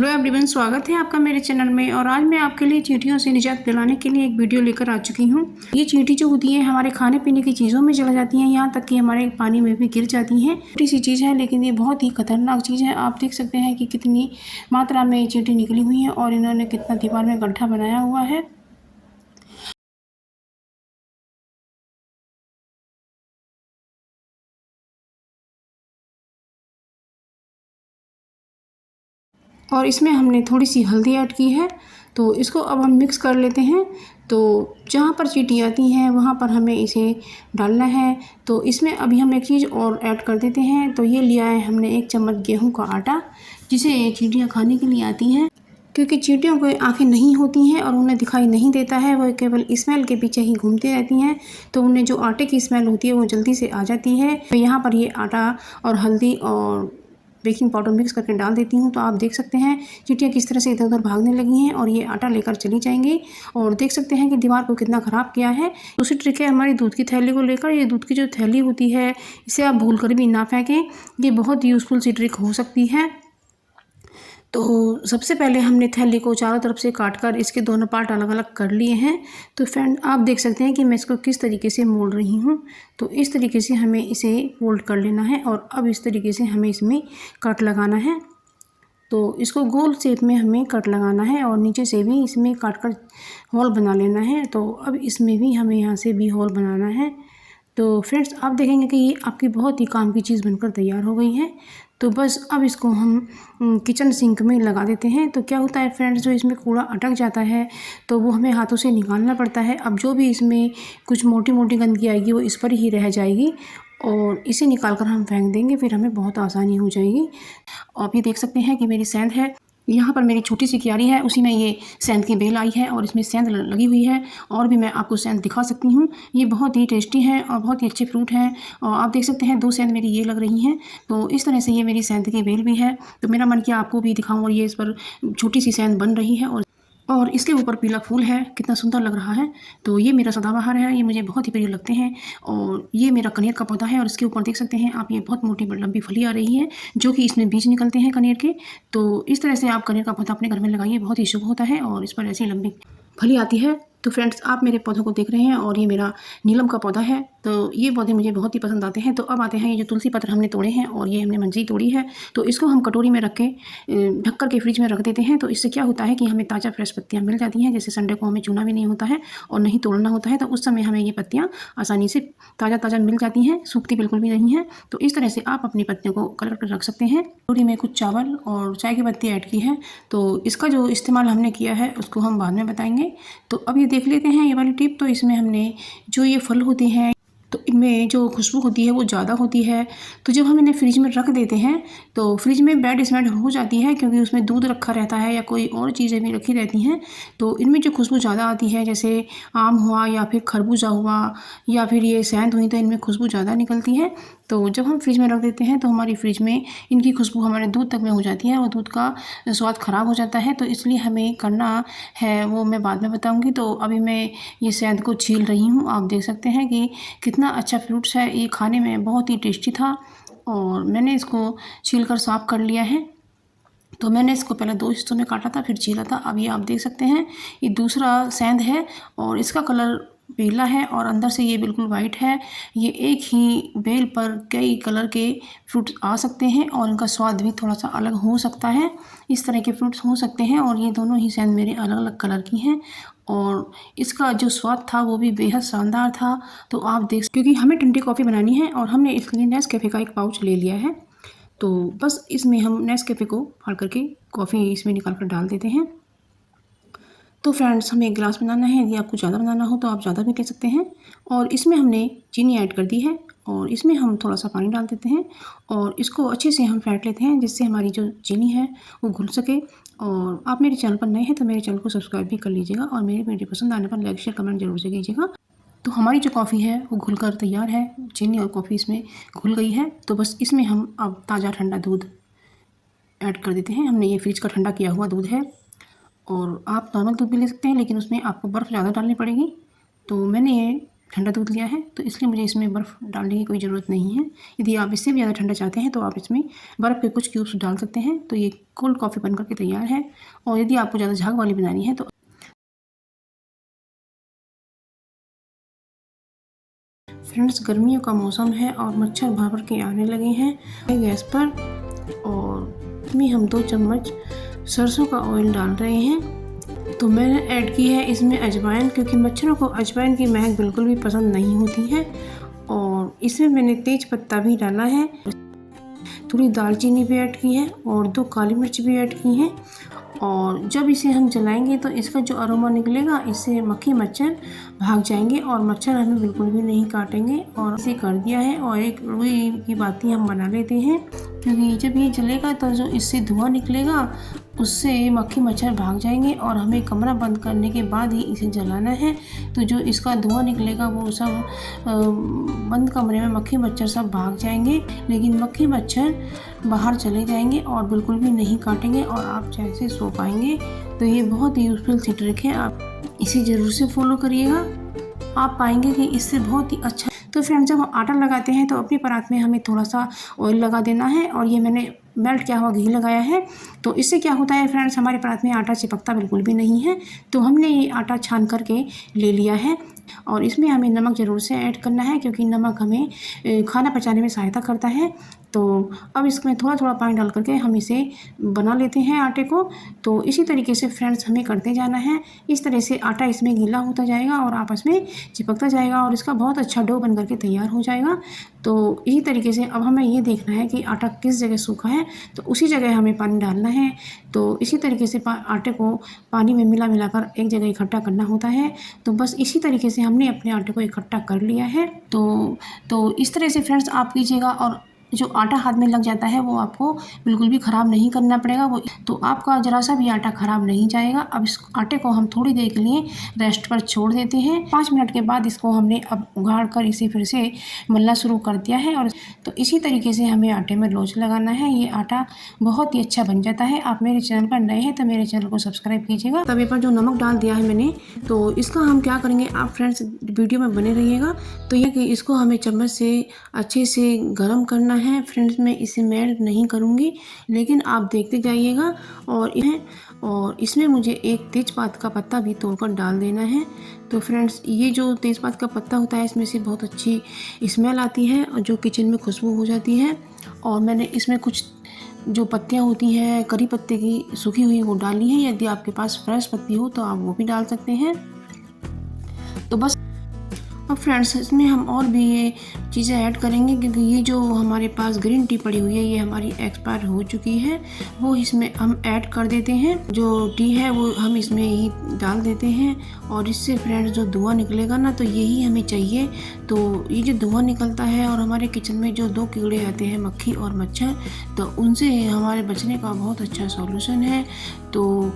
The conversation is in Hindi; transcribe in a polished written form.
हेलो एवरीवन, स्वागत है आपका मेरे चैनल में। और आज मैं आपके लिए चींटियों से निजात दिलाने के लिए एक वीडियो लेकर आ चुकी हूँ। ये चींटी जो होती है हमारे खाने पीने की चीज़ों में चला जाती हैं, यहाँ तक कि हमारे पानी में भी गिर जाती हैं। छोटी सी चीज़ है लेकिन ये बहुत ही खतरनाक चीज़ है। आप देख सकते हैं कि कितनी मात्रा में ये चींटी निकली हुई हैं और इन्होंने कितना दीवार में गड्ढा बनाया हुआ है। और इसमें हमने थोड़ी सी हल्दी ऐड की है, तो इसको अब हम मिक्स कर लेते हैं। तो जहाँ पर चींटी आती हैं वहाँ पर हमें इसे डालना है। तो इसमें अभी हम एक चीज़ और ऐड कर देते हैं। तो ये लिया है हमने 1 चम्मच गेहूं का आटा, जिसे चींटियाँ खाने के लिए आती हैं। क्योंकि चींटियों को आँखें नहीं होती हैं और उन्हें दिखाई नहीं देता है, वह केवल स्मेल के पीछे ही घूमती रहती हैं। तो उन्हें जो आटे की स्मेल होती है वो जल्दी से आ जाती है। तो यहाँ पर ये आटा और हल्दी और बेकिंग पाउडर मिक्स करके डाल देती हूँ। तो आप देख सकते हैं चींटियाँ किस तरह से इधर उधर भागने लगी हैं और ये आटा लेकर चली जाएंगी। और देख सकते हैं कि दीवार को कितना ख़राब किया है। दूसरी ट्रिक है हमारी दूध की थैली को लेकर। ये दूध की जो थैली होती है इसे आप भूल कर भी ना फेंकें, ये बहुत यूज़फुल सी ट्रिक हो सकती है। तो सबसे पहले हमने थैली को चारों तरफ से काट कर इसके दोनों पार्ट अलग अलग कर लिए हैं। तो फ्रेंड आप देख सकते हैं कि मैं इसको किस तरीके से मोड़ रही हूँ। तो इस तरीके से हमें इसे फोल्ड कर लेना है और अब इस तरीके से हमें इसमें कट लगाना है। तो इसको गोल शेप में हमें कट लगाना है और नीचे से भी इसमें काट कर होल बना लेना है। तो अब इसमें भी हमें यहाँ से भी होल बनाना है। तो फ्रेंड्स आप देखेंगे कि ये आपकी बहुत ही काम की चीज़ बनकर तैयार हो गई है। तो बस अब इसको हम किचन सिंक में लगा देते हैं। तो क्या होता है फ्रेंड्स, जो इसमें कूड़ा अटक जाता है तो वो हमें हाथों से निकालना पड़ता है। अब जो भी इसमें कुछ मोटी मोटी गंदगी आएगी वो इस पर ही रह जाएगी और इसे निकाल कर हम फेंक देंगे, फिर हमें बहुत आसानी हो जाएगी। आप ये देख सकते हैं कि मेरी सेंध है, यहाँ पर मेरी छोटी सी क्यारी है, उसी में ये सेंध की बेल आई है और इसमें सेंध लगी हुई है। और भी मैं आपको सेंध दिखा सकती हूँ। ये बहुत ही टेस्टी है और बहुत ही अच्छे फ्रूट हैं। और आप देख सकते हैं 2 सेंध मेरी ये लग रही हैं। तो इस तरह से ये मेरी सेंध की बेल भी है। तो मेरा मन किया आपको भी दिखाऊँ और ये इस पर छोटी सी सेंध बन रही है और इसके ऊपर पीला फूल है, कितना सुंदर लग रहा है। तो ये मेरा सदाबहार है, ये मुझे बहुत ही प्रिय लगते हैं। और ये मेरा कनेर का पौधा है और इसके ऊपर देख सकते हैं आप ये बहुत मोटी लंबी फली आ रही है, जो कि इसमें बीज निकलते हैं कनेर के। तो इस तरह से आप कनेर का पौधा अपने घर में लगाइए, बहुत ही शुभ होता है और इस पर ऐसी लंबी फली आती है। तो फ्रेंड्स आप मेरे पौधों को देख रहे हैं और ये मेरा नीलम का पौधा है। तो ये पौधे मुझे बहुत ही पसंद आते हैं। तो अब आते हैं ये जो तुलसी पत्र हमने तोड़े हैं और ये हमने मंजी तोड़ी है। तो इसको हम कटोरी में रख के ढक कर के फ्रिज में रख देते हैं। तो इससे क्या होता है कि हमें ताज़ा फ्रेश पत्तियाँ मिल जाती हैं। जैसे संडे को हमें चुना भी नहीं होता है और नहीं तोड़ना होता है, तो उस समय हमें ये पत्तियाँ आसानी से ताज़ा ताज़ा मिल जाती हैं, सूखती बिल्कुल भी नहीं है। तो इस तरह से आप अपनी पत्तियों को कलर कर रख सकते हैं। कटोरी में कुछ चावल और चाय की पत्ती ऐड की है। तो इसका जो इस्तेमाल हमने किया है उसको हम बाद में बताएंगे। तो अब ये देख लेते हैं ये वाली टिप। तो इसमें हमने जो ये फल होते हैं तो इनमें जो खुशबू होती है वो ज़्यादा होती है। तो जब हम इन्हें फ्रिज में रख देते हैं तो फ्रिज में बैड स्मेल हो जाती है, क्योंकि उसमें दूध रखा रहता है या कोई और चीज़ें भी रखी रहती हैं। तो इनमें जो खुशबू ज़्यादा आती है, जैसे आम हुआ या फिर खरबूजा हुआ या फिर ये सेंध हुई, तो इनमें खुशबू ज़्यादा निकलती है। तो जब हम फ्रिज में रख देते हैं तो हमारी फ्रिज में इनकी खुशबू हमारे दूध तक में हो जाती है और दूध का स्वाद ख़राब हो जाता है। तो इसलिए हमें करना है वो मैं बाद में बताऊँगी। तो अभी मैं ये सेंध को छील रही हूँ। आप देख सकते हैं कि कितना अच्छा फ्रूट्स है, ये खाने में बहुत ही टेस्टी था और मैंने इसको छील कर साफ़ कर लिया है। तो मैंने इसको पहले 2 हिस्सों में काटा था, फिर छीला था। अब ये आप देख सकते हैं ये दूसरा सेंध है और इसका कलर पीला है और अंदर से ये बिल्कुल वाइट है। ये एक ही बेल पर कई कलर के फ्रूट आ सकते हैं और इनका स्वाद भी थोड़ा सा अलग हो सकता है। इस तरह के फ्रूट्स हो सकते हैं और ये दोनों ही सेंध मेरे अलग अलग कलर की हैं और इसका जो स्वाद था वो भी बेहद शानदार था। तो आप देख, क्योंकि हमें ठंडी कॉफ़ी बनानी है और हमने इसके लिए नेस्कैफ़े का एक पाउच ले लिया है। तो बस इसमें हम नेस्कैफ़े को फाड़ करके कॉफ़ी इसमें निकाल कर डाल देते हैं। तो फ्रेंड्स हमें 1 गिलास बनाना है, यदि आपको ज़्यादा बनाना हो तो आप ज़्यादा भी ले सकते हैं। और इसमें हमने चीनी ऐड कर दी है और इसमें हम थोड़ा सा पानी डाल देते हैं और इसको अच्छे से हम फेंट लेते हैं, जिससे हमारी जो चीनी है वो घुल सके। और आप मेरे चैनल पर नए हैं तो मेरे चैनल को सब्सक्राइब भी कर लीजिएगा और मेरी वीडियो पसंद आने पर लाइक शेयर कमेंट जरूर से कीजिएगा। तो हमारी जो कॉफ़ी है वो घुल कर तैयार है, चीनी और कॉफ़ी इसमें घुल गई है। तो बस इसमें हम अब ताज़ा ठंडा दूध ऐड कर देते हैं। हमने ये फ्रिज का ठंडा किया हुआ दूध है और आप नॉर्मल दूध भी ले सकते हैं, लेकिन उसमें आपको बर्फ़ ज़्यादा डालनी पड़ेगी। तो मैंने ये ठंडा दूध लिया है, तो इसलिए मुझे इसमें बर्फ़ डालने की कोई ज़रूरत नहीं है। यदि आप इससे भी ज़्यादा ठंडा चाहते हैं तो आप इसमें बर्फ़ के कुछ क्यूब्स डाल सकते हैं। तो ये कोल्ड कॉफ़ी बनकर के तैयार है। और यदि आपको ज़्यादा झाग वाली बनानी है तो फ्रेंड्स, गर्मियों का मौसम है और मच्छर भर के आने लगे हैं गैस पर। और इसमें हम 2 चम्मच सरसों का ऑयल डाल रहे हैं। तो मैंने ऐड की है इसमें अजवाइन, क्योंकि मच्छरों को अजवाइन की महक बिल्कुल भी पसंद नहीं होती है। और इसमें मैंने तेज पत्ता भी डाला है, थोड़ी दालचीनी भी ऐड की है और 2 काली मिर्च भी ऐड की हैं। और जब इसे हम जलाएंगे तो इसका जो अरोमा निकलेगा, इससे मक्खी मच्छर भाग जाएंगे और मच्छर हमें बिल्कुल भी नहीं काटेंगे। और इसे कर दिया है। और एक रुई की बाती हम बना लेते हैं, क्योंकि जब ये जलेगा तो जो इससे धुआं निकलेगा उससे मक्खी मच्छर भाग जाएंगे और हमें कमरा बंद करने के बाद ही इसे जलाना है। तो जो इसका धुआं निकलेगा वो सब बंद कमरे में मक्खी मच्छर सब भाग जाएंगे, लेकिन मक्खी मच्छर बाहर चले जाएंगे और बिल्कुल भी नहीं काटेंगे और आप जैसे सो पाएंगे। तो ये बहुत ही यूज़फुल सी ट्रिक है, आप इसे ज़रूर से फॉलो करिएगा, आप पाएंगे कि इससे बहुत ही अच्छा। तो फ्रेंड्स, जब हम आटा लगाते हैं तो अपनी परात में हमें थोड़ा सा ऑयल लगा देना है। और ये मैंने मेल्ट किया हुआ घी लगाया है। तो इससे क्या होता है फ्रेंड्स, हमारे परात में आटा चिपकता बिल्कुल भी नहीं है। तो हमने ये आटा छान करके ले लिया है। और इसमें हमें नमक ज़रूर से ऐड करना है, क्योंकि नमक हमें खाना पचाने में सहायता करता है। तो अब इसमें थोड़ा थोड़ा पानी डाल करके हम इसे बना लेते हैं आटे को। तो इसी तरीके से फ्रेंड्स हमें करते जाना है। इस तरह से आटा इसमें गीला होता जाएगा और आपस में चिपकता जाएगा और इसका बहुत अच्छा डो बन करके तैयार हो जाएगा। तो इसी तरीके से अब हमें ये देखना है कि आटा किस जगह सूखा है, तो उसी जगह हमें पानी डालना है। तो इसी तरीके से आटे को पानी में मिलाकर एक जगह इकट्ठा करना होता है। तो बस इसी तरीके से हमने अपने आटे को इकट्ठा कर लिया है। तो इस तरह से फ्रेंड्स आप कीजिएगा, और जो आटा हाथ में लग जाता है वो आपको बिल्कुल भी ख़राब नहीं करना पड़ेगा। वो तो आपका ज़रा सा भी आटा ख़राब नहीं जाएगा। अब इस आटे को हम थोड़ी देर के लिए रेस्ट पर छोड़ देते हैं। 5 मिनट के बाद इसको हमने अब उघाड़ कर इसे फिर से मलना शुरू कर दिया है। और तो इसी तरीके से हमें आटे में लोच लगाना है। ये आटा बहुत ही अच्छा बन जाता है। आप मेरे चैनल पर नए हैं तो मेरे चैनल को सब्सक्राइब कीजिएगा। तवे पर जो नमक डाल दिया है मैंने, तो इसका हम क्या करेंगे, आप फ्रेंड्स वीडियो में बने रहिएगा। तो यह कि इसको हमें चम्मच से अच्छे से गर्म करना है। फ्रेंड्स, मैं इसे मेल्ट नहीं करूँगी, लेकिन आप देखते जाइएगा। और इसमें मुझे एक तेज़पात का पत्ता भी तोड़कर डाल देना है। तो फ्रेंड्स, ये जो तेज़पात का पत्ता होता है इसमें से बहुत अच्छी स्मेल आती है और जो किचन में खुशबू हो जाती है। और मैंने इसमें कुछ जो पत्तियाँ होती हैं करी पत्ते की सूखी हुई वो डाली है। यदि आपके पास फ्रेश पत्ती हो तो आप वो भी डाल सकते हैं। तो बस अब फ्रेंड्स, इसमें हम और भी ये चीज़ें ऐड करेंगे, क्योंकि ये जो हमारे पास ग्रीन टी पड़ी हुई है ये हमारी एक्सपायर हो चुकी है, वो इसमें हम ऐड कर देते हैं। जो टी है वो हम इसमें ही डाल देते हैं। और इससे फ्रेंड्स जो धुआं निकलेगा ना, तो यही हमें चाहिए। तो ये जो धुआं निकलता है और हमारे किचन में जो 2 कीड़े आते हैं, मक्खी और मच्छर, तो उनसे हमारे बचने का बहुत अच्छा सॉल्यूशन है। तो